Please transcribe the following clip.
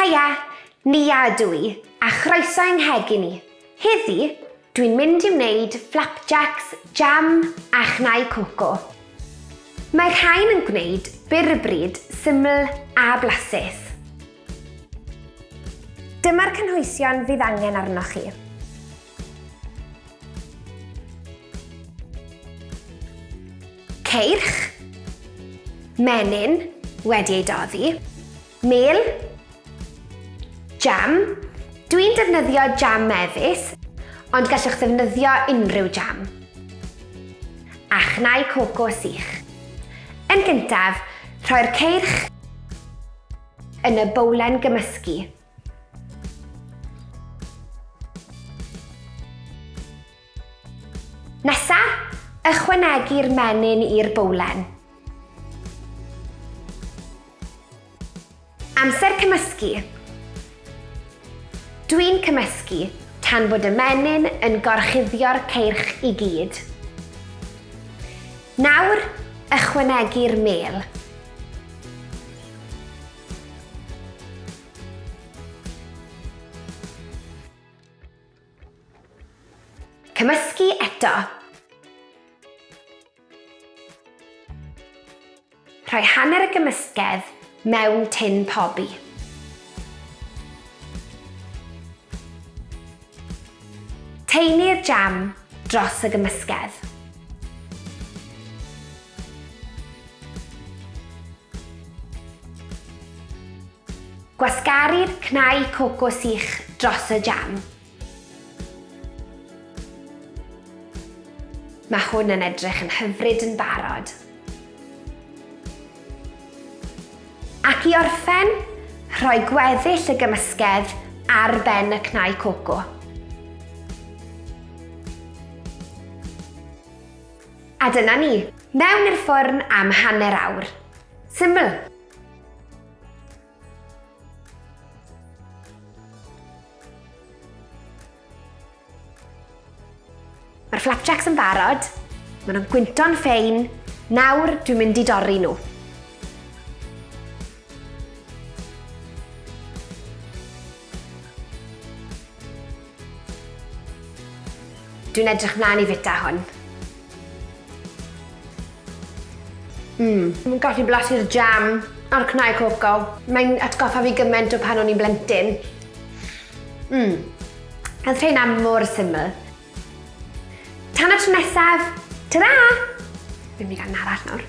Haia, Nia ydw I, a chroeso yng nghegin i. Heddi, dwi'n mynd i wneud Fflapjacs Jam a Chnau Coco. Mae'r rhain yn gwneud byrbryd syml a blasus. Dyma'r cynhwysion fydd angen arnoch chi. Ceirch, menyn wedi'i doddi, mel, jam, dwi'n defnyddio jam mefus, ond gallwch ddefnyddio unrhyw jam, a chnau coco sych. Yn gyntaf, rhoi'r ceirch yn y bowlen gymysgu. Nesa, ychwanegu'r menyn i'r bowlen. Amser cymysgu. Dwi'n cymysgu tan bod y menyn yn gorchuddio'r ceirch i gyd. Nawr, ychwanegu'r mel. Cymysgu eto. Rhoi hanner y cymysgedd mewn tin pobi. Teini'r jam dros y gymysgedd. Gwasgaru'r cnau coco sych dros y jam. Mae hwn yn edrych yn hyfryd yn barod. Ac i orffen, rhoi gweddill y gymysgedd ar ben y cnau coco. A dyna ni, mewn i'r ffwrn am hanner awr. Syml. Mae'r flapjacks yn barod, maen nhw'n gwynto'n ffein, nawr dwi'n mynd i dorri nhw. Dwi'n edrych mlaen i fita hwn. Mae'n gallu blasu'r jam a'r cnau coco. Mae'n atgoffa fi gymaint o pan o'n i'n blentyn. Oedd rhain am mor syml. Tan y tro nesaf, ta-ra! Fi'n mynd i gael yn arall nawr.